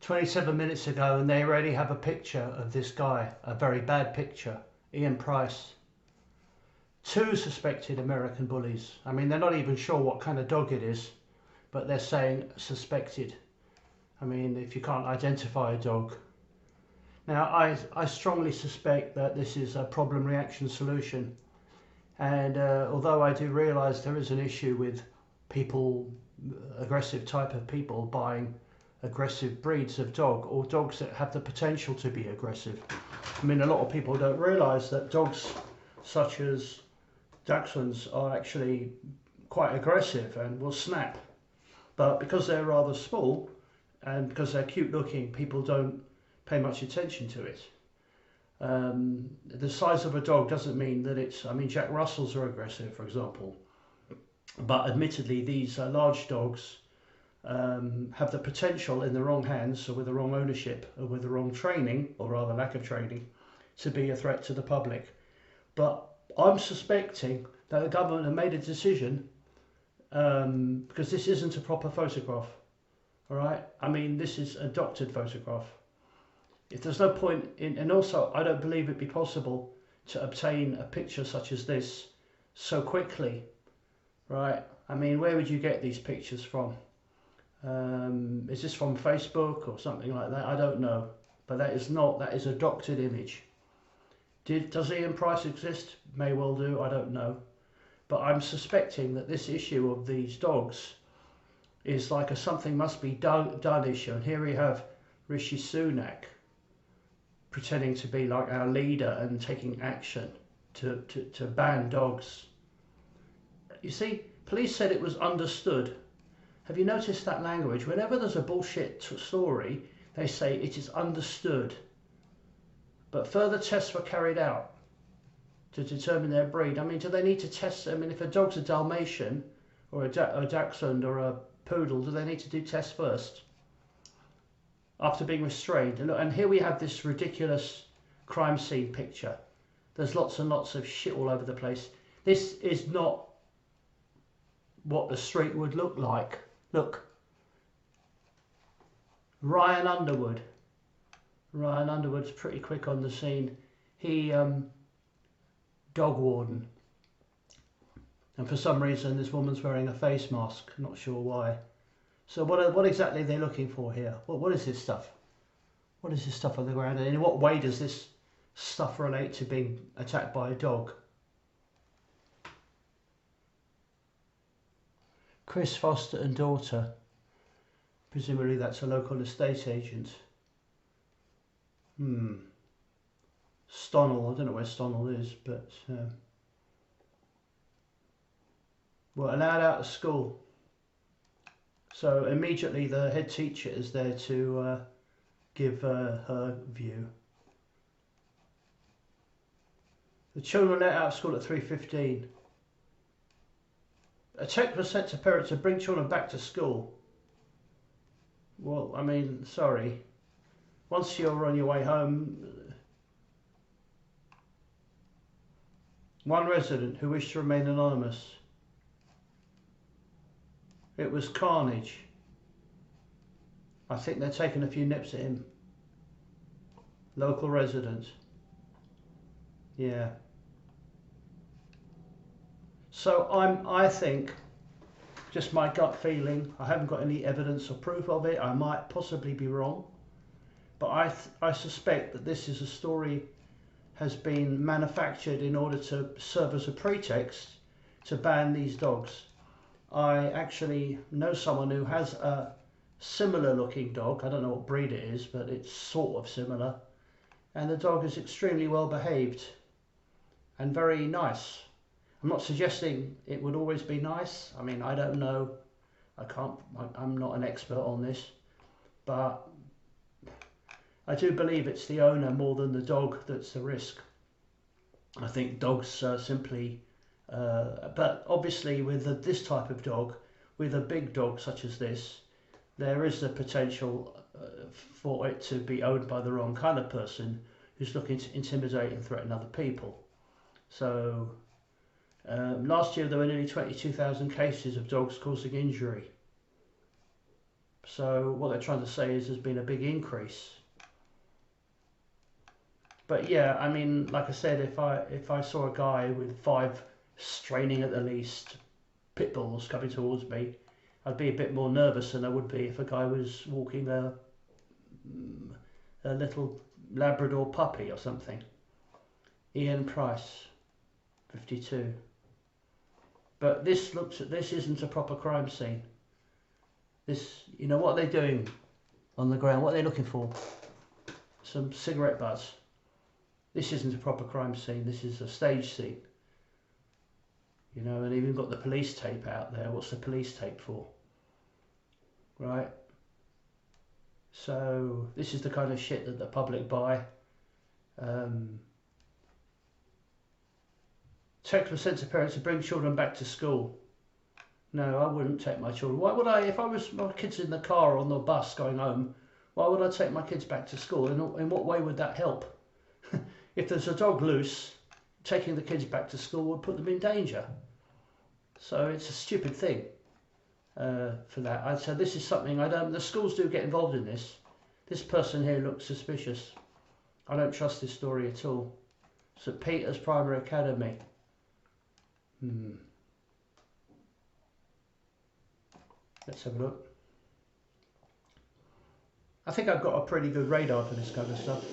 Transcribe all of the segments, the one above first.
27 minutes ago, and they already have a picture of this guy, a very bad picture, Ian Price. 2 suspected American bullies. I mean, they're not even sure what kind of dog it is, but they're saying suspected. I mean, if you can't identify a dog. Now, I strongly suspect that this is a problem reaction solution. And although I do realise there is an issue with people, aggressive type of people buying aggressive breeds of dog, or dogs that have the potential to be aggressive. I mean, a lot of people don't realise that dogs such as Dachshunds are actually quite aggressive and will snap. But because they're rather small and because they're cute looking, people don't pay much attention to it. The size of a dog doesn't mean that it's, I mean, Jack Russells are aggressive, for example. But admittedly, these large dogs have the potential in the wrong hands, or with the wrong ownership, or with the wrong training, or rather lack of training, to be a threat to the public. But I'm suspecting that the government have made a decision, because this isn't a proper photograph, all right? I mean, this is a doctored photograph. If there's no point in, and also I don't believe it'd be possible to obtain a picture such as this so quickly, right? I mean, where would you get these pictures from? Is this from Facebook or something like that? I don't know, but that is a doctored image. Does Ian Price exist? May well do, I don't know. But I'm suspecting that this issue of these dogs is like a something must be done issue. And here we have Rishi Sunak pretending to be like our leader and taking action to ban dogs. You see, police said it was understood. Have you noticed that language? Whenever there's a bullshit story, they say it is understood. But further tests were carried out to determine their breed. I mean, do they need to test? I mean, if a dog's a Dalmatian or a Dachshund or a Poodle, do they need to do tests first after being restrained? And here we have this ridiculous crime scene picture. There's lots and lots of shit all over the place. This is not what the street would look like. Look, Ryan Underwood. Ryan Underwood's pretty quick on the scene. He, dog warden. And for some reason this woman's wearing a face mask, not sure why. So what exactly are they looking for here? What is this stuff? What is this stuff on the ground? And in what way does this stuff relate to being attacked by a dog? Chris Foster and daughter. Presumably that's a local estate agent. Stonell, I don't know where Stonell is, but were allowed out of school. So immediately the head teacher is there to give her view. The children were let out of school at 3:15. A text was sent to parents to bring children back to school. Well, I mean, sorry. Once you're on your way home, one resident who wished to remain anonymous. It was carnage. I think they're taking a few nips at him. Local resident. Yeah. So I think, just my gut feeling, I haven't got any evidence or proof of it, I might possibly be wrong, but I suspect that this is a story has been manufactured in order to serve as a pretext to ban these dogs. I actually know someone who has a similar looking dog. I don't know what breed it is, but it's sort of similar. And the dog is extremely well behaved and very nice. I'm not suggesting it would always be nice. I mean, I don't know. I'm not an expert on this, but I do believe it's the owner more than the dog that's the risk. I think dogs simply, but obviously with this type of dog, with a big dog such as this, there is the potential for it to be owned by the wrong kind of person who's looking to intimidate and threaten other people. So last year there were nearly 22,000 cases of dogs causing injury. So what they're trying to say is there's been a big increase. But yeah, I mean, like I said, if I saw a guy with 5 straining at the least pit bulls coming towards me, I'd be a bit more nervous than I would be if a guy was walking a little Labrador puppy or something. Ian Price, 52. But this isn't a proper crime scene. This, you know, what are they doing on the ground? What are they looking for? Some cigarette butts. This isn't a proper crime scene. This is a stage scene. You know, and even got the police tape out there. What's the police tape for? Right? So this is the kind of shit that the public buy. Text was sent to parents to bring children back to school. No, I wouldn't take my children. Why would I? If I was my kids in the car or on the bus going home, why would I take my kids back to school? In what way would that help? If there's a dog loose, taking the kids back to school would put them in danger. So it's a stupid thing for that. I'd say this is something I don't. The schools do get involved in this. This person here looks suspicious. I don't trust this story at all. St. Peter's Primary Academy. Let's have a look. I think I've got a pretty good radar for this kind of stuff.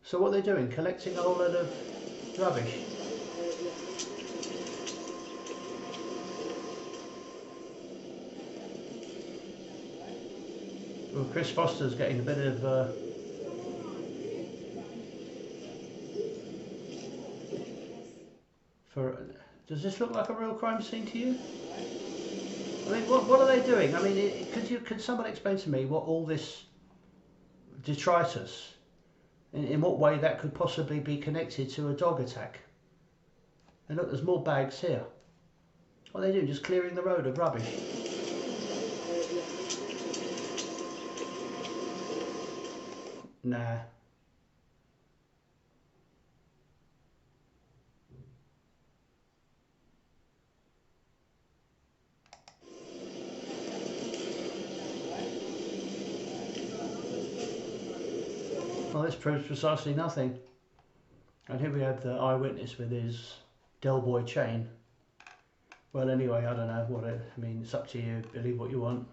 So what they're doing, collecting a whole load of rubbish. Well, Chris Foster's getting a bit of does this look like a real crime scene to you? I mean, what are they doing? I mean, could someone explain to me what all this detritus, in what way that could possibly be connected to a dog attack? And look, there's more bags here. What are they doing? Just clearing the road of rubbish. Nah. Well, this proves precisely nothing. And here we have the eyewitness with his Del Boy chain. Well, anyway, I don't know what it. I mean, it's up to you. Believe what you want.